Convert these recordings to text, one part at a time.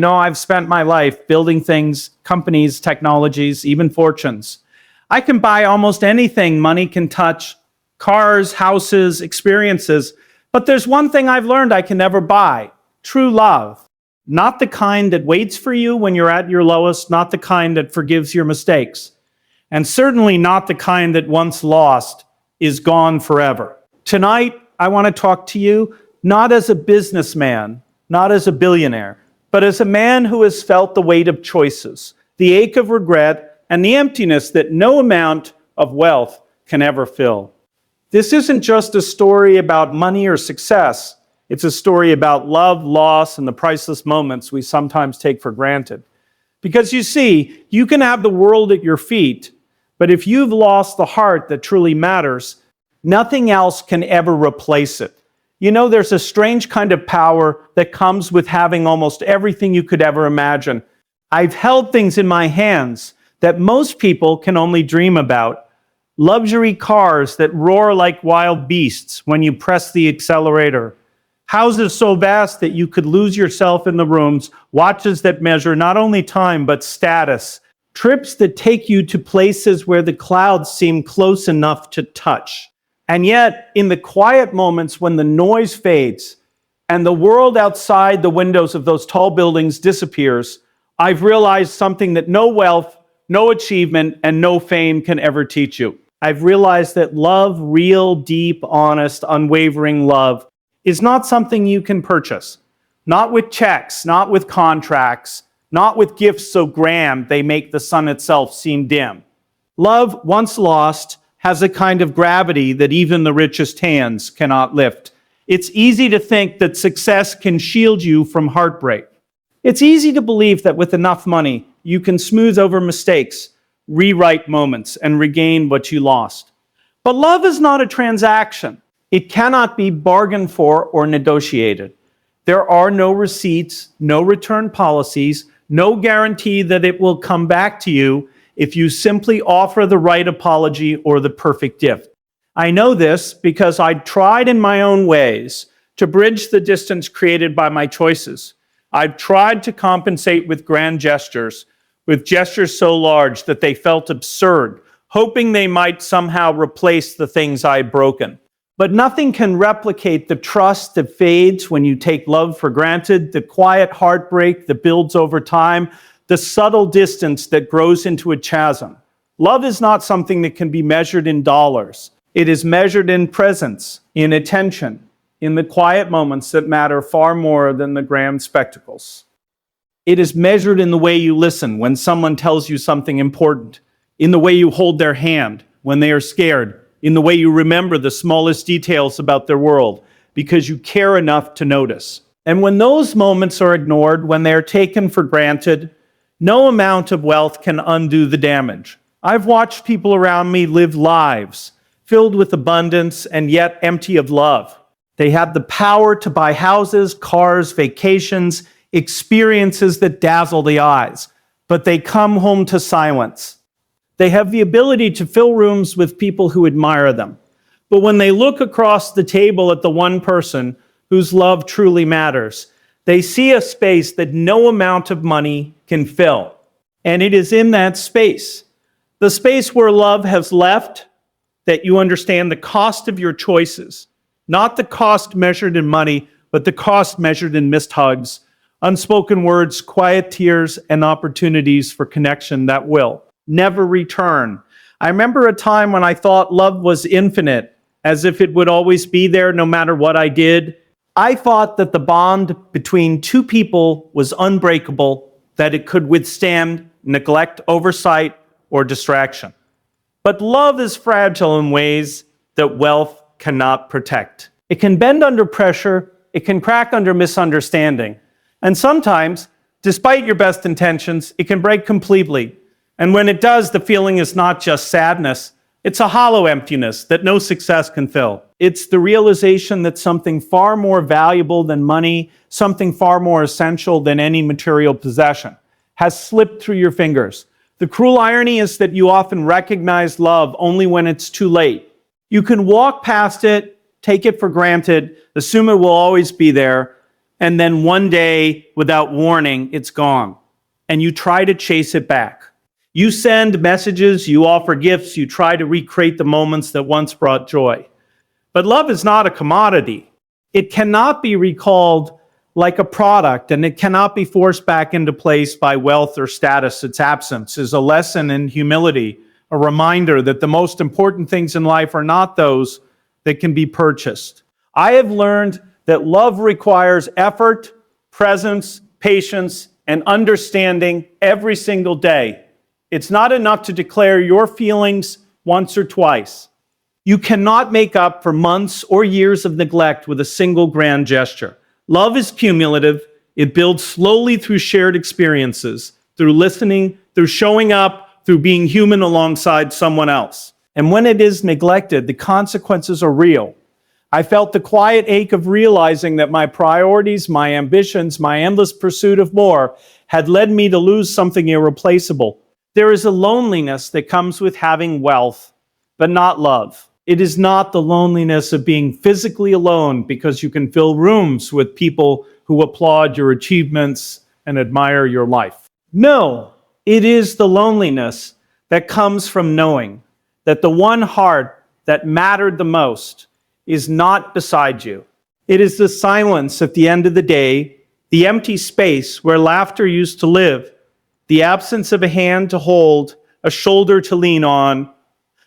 I've spent my life building things, companies, technologies, even fortunes. I can buy almost anything money can touch, cars, houses, experiences. But there's one thing I've learned I can never buy: true love. Not the kind that waits for you when you're at your lowest, not the kind that forgives your mistakes, and certainly not the kind that once lost is gone forever. Tonight, I want to talk to you not as a businessman, not as a billionaire, but as a man who has felt the weight of choices, the ache of regret, and the emptiness that no amount of wealth can ever fill. This isn't just a story about money or success. It's a story about love, loss, and the priceless moments we sometimes take for granted. Because you see, you can have the world at your feet, but if you've lost the heart that truly matters, nothing else can ever replace it. There's a strange kind of power that comes with having almost everything you could ever imagine. I've held things in my hands that most people can only dream about. Luxury cars that roar like wild beasts when you press the accelerator. Houses so vast that you could lose yourself in the rooms. Watches that measure not only time but status. Trips that take you to places where the clouds seem close enough to touch. And yet, in the quiet moments when the noise fades and the world outside the windows of those tall buildings disappears, I've realized something that no wealth, no achievement, and no fame can ever teach you. I've realized that love, real, deep, honest, unwavering love, is not something you can purchase. Not with checks, not with contracts, not with gifts so grand they make the sun itself seem dim. Love, once lost, has a kind of gravity that even the richest hands cannot lift. It's easy to think that success can shield you from heartbreak. It's easy to believe that with enough money, you can smooth over mistakes, rewrite moments, and regain what you lost. But love is not a transaction. It cannot be bargained for or negotiated. There are no receipts, no return policies, no guarantee that it will come back to you if you simply offer the right apology or the perfect gift. I know this because I tried in my own ways to bridge the distance created by my choices. I've tried to compensate with grand gestures, with gestures so large that they felt absurd, hoping they might somehow replace the things I had broken. But nothing can replicate the trust that fades when you take love for granted, the quiet heartbreak that builds over time, the subtle distance that grows into a chasm. Love is not something that can be measured in dollars. It is measured in presence, in attention, in the quiet moments that matter far more than the grand spectacles. It is measured in the way you listen when someone tells you something important, in the way you hold their hand when they are scared, in the way you remember the smallest details about their world, because you care enough to notice. And when those moments are ignored, when they are taken for granted, no amount of wealth can undo the damage. I've watched people around me live lives filled with abundance and yet empty of love. They have the power to buy houses, cars, vacations, experiences that dazzle the eyes, but they come home to silence. They have the ability to fill rooms with people who admire them. But when they look across the table at the one person whose love truly matters, they see a space that no amount of money can fill. And it is in that space, the space where love has left, that you understand the cost of your choices. Not the cost measured in money, but the cost measured in missed hugs, unspoken words, quiet tears, and opportunities for connection that will never return. I remember a time when I thought love was infinite, as if it would always be there no matter what I did. I thought that the bond between two people was unbreakable, that it could withstand neglect, oversight, or distraction. But love is fragile in ways that wealth cannot protect. It can bend under pressure, it can crack under misunderstanding, and sometimes, despite your best intentions, it can break completely. And when it does, the feeling is not just sadness, it's a hollow emptiness that no success can fill. It's the realization that something far more valuable than money, something far more essential than any material possession, has slipped through your fingers. The cruel irony is that you often recognize love only when it's too late. You can walk past it, take it for granted, assume it will always be there, and then one day, without warning, it's gone. And you try to chase it back. You send messages, you offer gifts, you try to recreate the moments that once brought joy. But love is not a commodity. It cannot be recalled like a product, and it cannot be forced back into place by wealth or status. Its absence is a lesson in humility, a reminder that the most important things in life are not those that can be purchased. I have learned that love requires effort, presence, patience, and understanding every single day. It's not enough to declare your feelings once or twice. You cannot make up for months or years of neglect with a single grand gesture. Love is cumulative. It builds slowly through shared experiences, through listening, through showing up, through being human alongside someone else. And when it is neglected, the consequences are real. I felt the quiet ache of realizing that my priorities, my ambitions, my endless pursuit of more had led me to lose something irreplaceable. There is a loneliness that comes with having wealth, but not love. It is not the loneliness of being physically alone because you can fill rooms with people who applaud your achievements and admire your life. No, it is the loneliness that comes from knowing that the one heart that mattered the most is not beside you. It is the silence at the end of the day, the empty space where laughter used to live, the absence of a hand to hold, a shoulder to lean on,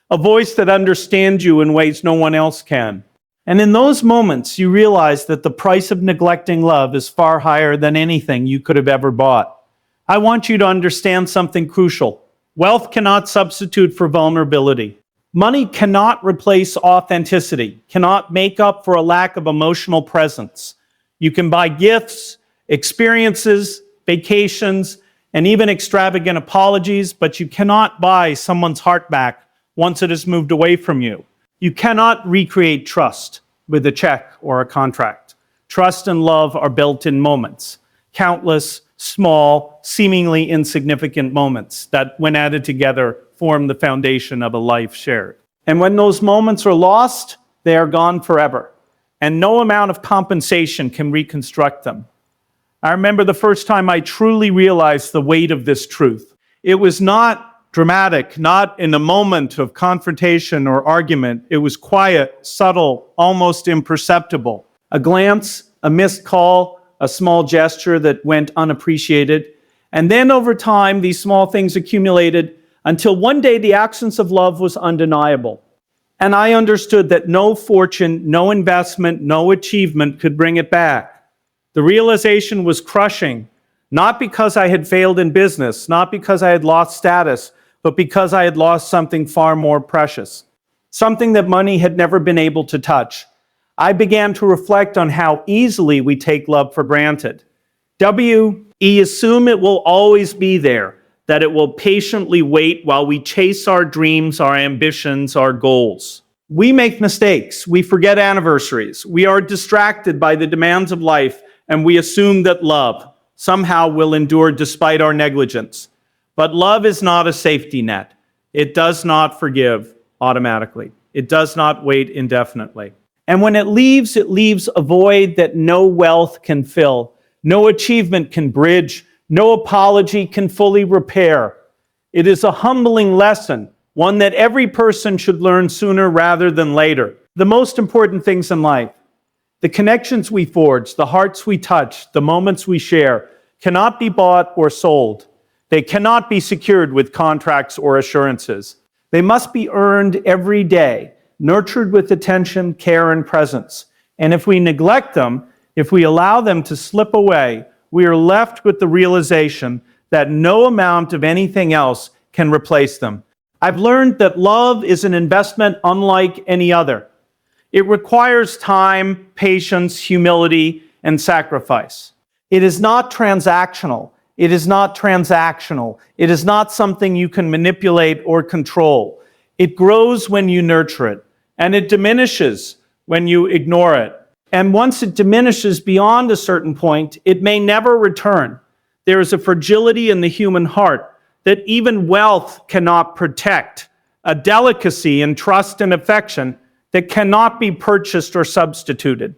a voice that understands you in ways no one else can. And in those moments, you realize that the price of neglecting love is far higher than anything you could have ever bought. I want you to understand something crucial. Wealth cannot substitute for vulnerability. Money cannot replace authenticity, cannot make up for a lack of emotional presence. You can buy gifts, experiences, vacations, and even extravagant apologies, but you cannot buy someone's heart back once it has moved away from you. You cannot recreate trust with a check or a contract. Trust and love are built in moments, countless, small, seemingly insignificant moments that, when added together, form the foundation of a life shared. And when those moments are lost, they are gone forever, and no amount of compensation can reconstruct them. I remember the first time I truly realized the weight of this truth. It was not dramatic, not in a moment of confrontation or argument. It was quiet, subtle, almost imperceptible. A glance, a missed call, a small gesture that went unappreciated. And then over time, these small things accumulated until one day the absence of love was undeniable. And I understood that no fortune, no investment, no achievement could bring it back. The realization was crushing, not because I had failed in business, not because I had lost status, but because I had lost something far more precious, something that money had never been able to touch. I began to reflect on how easily we take love for granted. We assume it will always be there, that it will patiently wait while we chase our dreams, our ambitions, our goals. We make mistakes. We forget anniversaries. We are distracted by the demands of life, and we assume that love somehow will endure despite our negligence. But love is not a safety net. It does not forgive automatically. It does not wait indefinitely. And when it leaves a void that no wealth can fill, no achievement can bridge, no apology can fully repair. It is a humbling lesson, one that every person should learn sooner rather than later. The most important things in life, the connections we forge, the hearts we touch, the moments we share, cannot be bought or sold. They cannot be secured with contracts or assurances. They must be earned every day, nurtured with attention, care, and presence. And if we neglect them, if we allow them to slip away, we are left with the realization that no amount of anything else can replace them. I've learned that love is an investment unlike any other. It requires time, patience, humility, and sacrifice. It is not transactional. It is not transactional. It is not something you can manipulate or control. It grows when you nurture it, and it diminishes when you ignore it. And once it diminishes beyond a certain point, it may never return. There is a fragility in the human heart that even wealth cannot protect, a delicacy in trust and affection that cannot be purchased or substituted.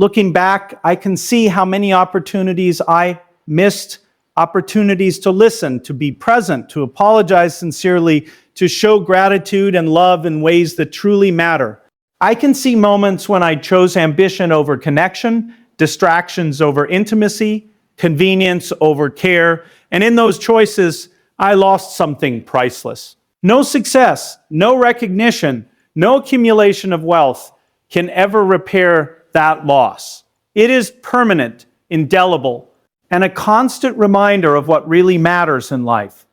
Looking back, I can see how many opportunities I missed, opportunities to listen, to be present, to apologize sincerely, to show gratitude and love in ways that truly matter. I can see moments when I chose ambition over connection, distractions over intimacy, convenience over care, and in those choices, I lost something priceless. No success, no recognition, no accumulation of wealth can ever repair that loss. It is permanent, indelible, and a constant reminder of what really matters in life.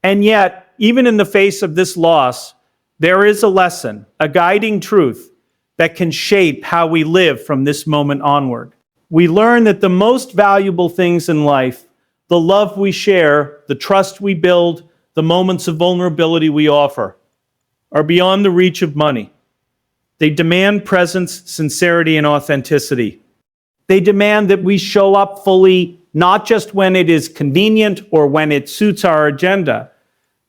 And yet, even in the face of this loss, there is a lesson, a guiding truth that can shape how we live from this moment onward. We learn that the most valuable things in life, the love we share, the trust we build, the moments of vulnerability we offer, are beyond the reach of money. They demand presence, sincerity, and authenticity. They demand that we show up fully, not just when it is convenient or when it suits our agenda,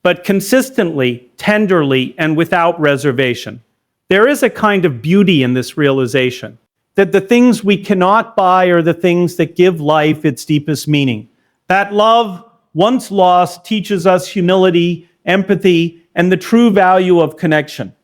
but consistently, tenderly, and without reservation. There is a kind of beauty in this realization that the things we cannot buy are the things that give life its deepest meaning. That love, once lost, teaches us humility, empathy, and the true value of connection.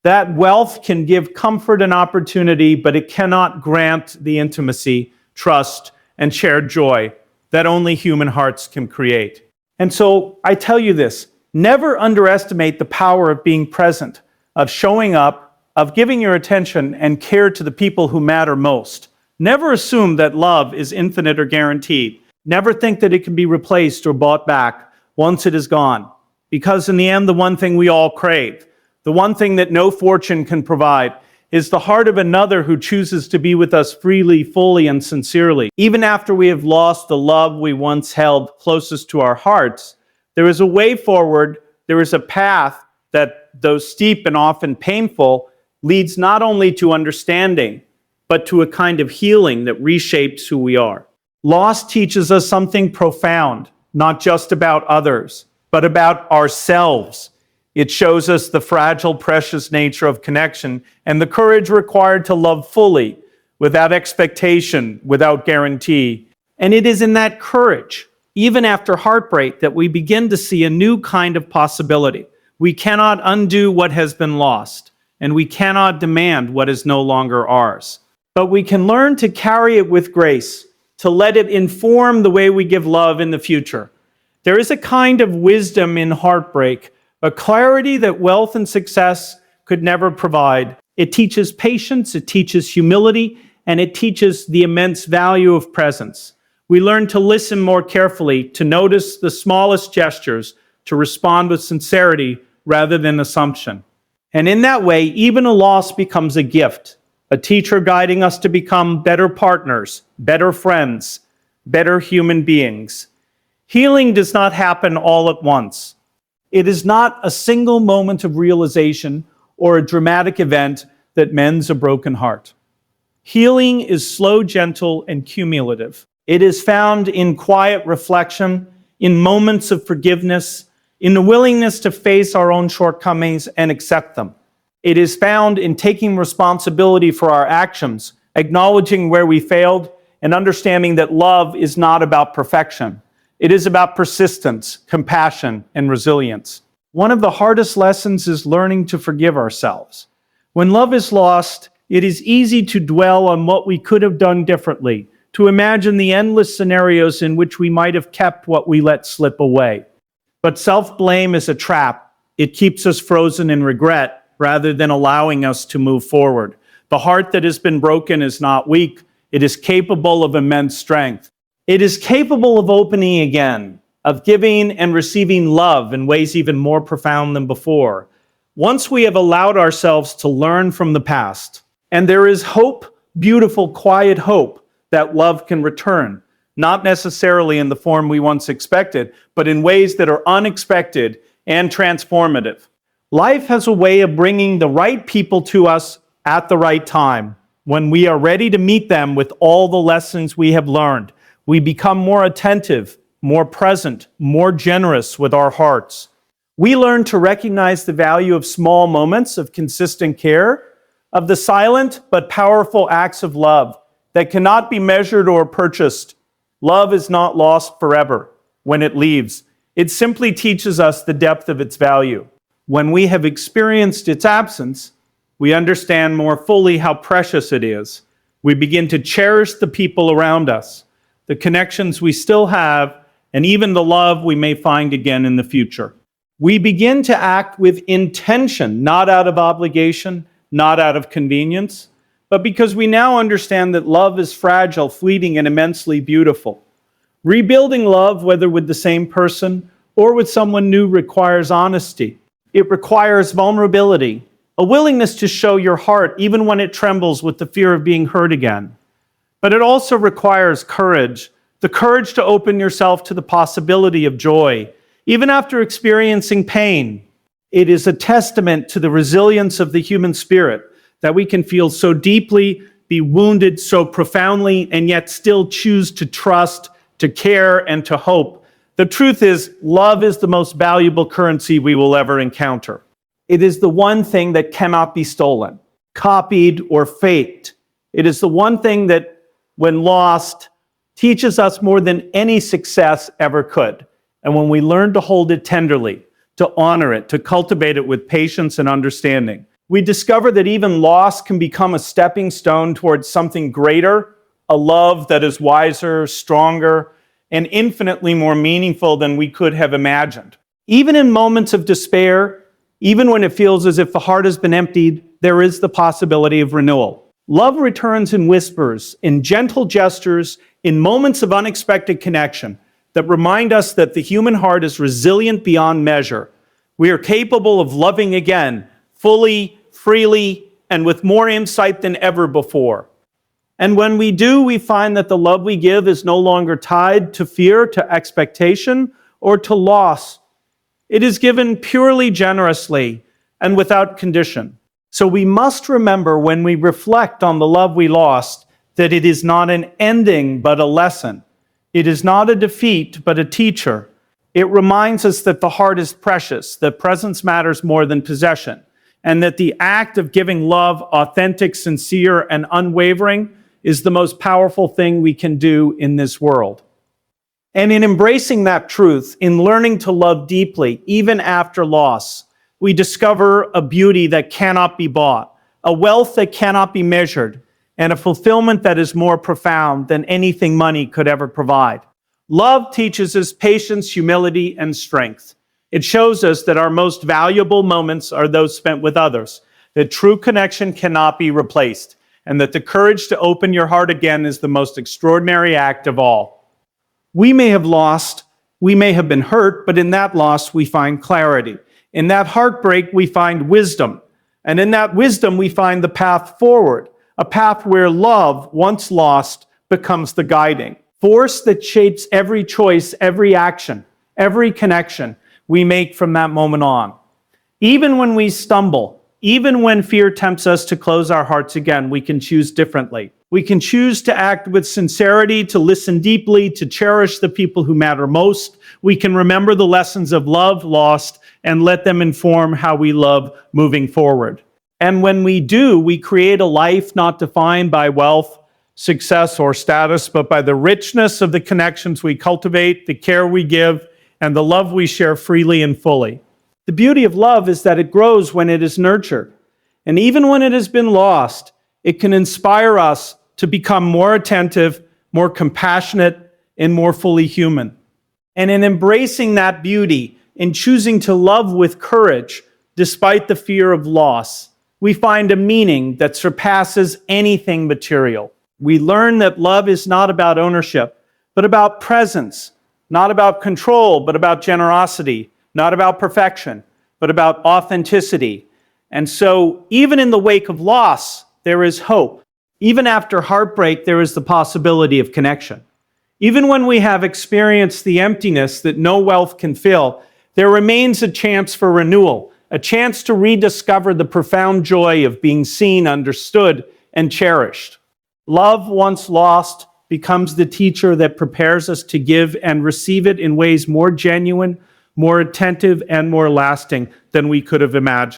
That wealth can give comfort and opportunity, but it cannot grant the intimacy, trust, and shared joy that only human hearts can create. And so I tell you this, never underestimate the power of being present, of showing up, of giving your attention and care to the people who matter most. Never assume that love is infinite or guaranteed. Never think that it can be replaced or bought back once it is gone. Because in the end, the one thing we all crave, the one thing that no fortune can provide, is the heart of another who chooses to be with us freely, fully, and sincerely. Even after we have lost the love we once held closest to our hearts, there is a way forward, there is a path that, though steep and often painful, leads not only to understanding, but to a kind of healing that reshapes who we are. Loss teaches us something profound, not just about others, but about ourselves. It shows us the fragile, precious nature of connection and the courage required to love fully, without expectation, without guarantee. And it is in that courage, even after heartbreak, that we begin to see a new kind of possibility. We cannot undo what has been lost, and we cannot demand what is no longer ours. But we can learn to carry it with grace, to let it inform the way we give love in the future. There is a kind of wisdom in heartbreak, a clarity that wealth and success could never provide. It teaches patience, it teaches humility, and it teaches the immense value of presence. We learn to listen more carefully, to notice the smallest gestures, to respond with sincerity rather than assumption. And in that way, even a loss becomes a gift, a teacher guiding us to become better partners, better friends, better human beings. Healing does not happen all at once. It is not a single moment of realization or a dramatic event that mends a broken heart. Healing is slow, gentle, and cumulative. It is found in quiet reflection, in moments of forgiveness, in the willingness to face our own shortcomings and accept them. It is found in taking responsibility for our actions, acknowledging where we failed, and understanding that love is not about perfection. It is about persistence, compassion, and resilience. One of the hardest lessons is learning to forgive ourselves. When love is lost, it is easy to dwell on what we could have done differently, to imagine the endless scenarios in which we might have kept what we let slip away. But self-blame is a trap. It keeps us frozen in regret rather than allowing us to move forward. The heart that has been broken is not weak. It is capable of immense strength. It is capable of opening again, of giving and receiving love in ways even more profound than before, once we have allowed ourselves to learn from the past. And there is hope, beautiful, quiet hope, that love can return, not necessarily in the form we once expected, but in ways that are unexpected and transformative. Life has a way of bringing the right people to us at the right time. When we are ready to meet them with all the lessons we have learned, we become more attentive, more present, more generous with our hearts. We learn to recognize the value of small moments of consistent care, of the silent but powerful acts of love that cannot be measured or purchased. Love is not lost forever when it leaves. It simply teaches us the depth of its value. When we have experienced its absence, we understand more fully how precious it is. We begin to cherish the people around us, the connections we still have, and even the love we may find again in the future. We begin to act with intention, not out of obligation, not out of convenience, but because we now understand that love is fragile, fleeting, and immensely beautiful. Rebuilding love, whether with the same person or with someone new, requires honesty. It requires vulnerability, a willingness to show your heart even when it trembles with the fear of being hurt again. But it also requires courage, the courage to open yourself to the possibility of joy, even after experiencing pain. It is a testament to the resilience of the human spirit that we can feel so deeply, be wounded so profoundly, and yet still choose to trust, to care, and to hope. The truth is, love is the most valuable currency we will ever encounter. It is the one thing that cannot be stolen, copied, or faked. It is the one thing that, when lost, teaches us more than any success ever could. And when we learn to hold it tenderly, to honor it, to cultivate it with patience and understanding, we discover that even loss can become a stepping stone towards something greater, a love that is wiser, stronger, and infinitely more meaningful than we could have imagined. Even in moments of despair, even when it feels as if the heart has been emptied, there is the possibility of renewal. Love returns in whispers, in gentle gestures, in moments of unexpected connection that remind us that the human heart is resilient beyond measure. We are capable of loving again, fully, freely, and with more insight than ever before. And when we do, we find that the love we give is no longer tied to fear, to expectation, or to loss. It is given purely generously and without condition. So we must remember when we reflect on the love we lost that it is not an ending but a lesson. It is not a defeat but a teacher. It reminds us that the heart is precious, that presence matters more than possession, and that the act of giving love, authentic, sincere, and unwavering, is the most powerful thing we can do in this world. And in embracing that truth, in learning to love deeply, even after loss, we discover a beauty that cannot be bought, a wealth that cannot be measured, and a fulfillment that is more profound than anything money could ever provide. Love teaches us patience, humility, and strength. It shows us that our most valuable moments are those spent with others, that true connection cannot be replaced, and that the courage to open your heart again is the most extraordinary act of all. We may have lost, we may have been hurt, but in that loss we find clarity. In that heartbreak we find wisdom, and in that wisdom we find the path forward, a path where love, once lost, becomes the guiding force that shapes every choice, every action, every connection we make from that moment on. Even when we stumble, even when fear tempts us to close our hearts again, we can choose differently. We can choose to act with sincerity, to listen deeply, to cherish the people who matter most. We can remember the lessons of love lost and let them inform how we love moving forward. And when we do, we create a life not defined by wealth, success, or status, but by the richness of the connections we cultivate, the care we give, and the love we share freely and fully. The beauty of love is that it grows when it is nurtured. And even when it has been lost, it can inspire us to become more attentive, more compassionate, and more fully human. And in embracing that beauty, in choosing to love with courage, despite the fear of loss, we find a meaning that surpasses anything material. We learn that love is not about ownership, but about presence, not about control, but about generosity, not about perfection, but about authenticity. And so, even in the wake of loss, there is hope. Even after heartbreak, there is the possibility of connection. Even when we have experienced the emptiness that no wealth can fill, there remains a chance for renewal, a chance to rediscover the profound joy of being seen, understood, and cherished. Love, once lost, becomes the teacher that prepares us to give and receive it in ways more genuine, more attentive, and more lasting than we could have imagined.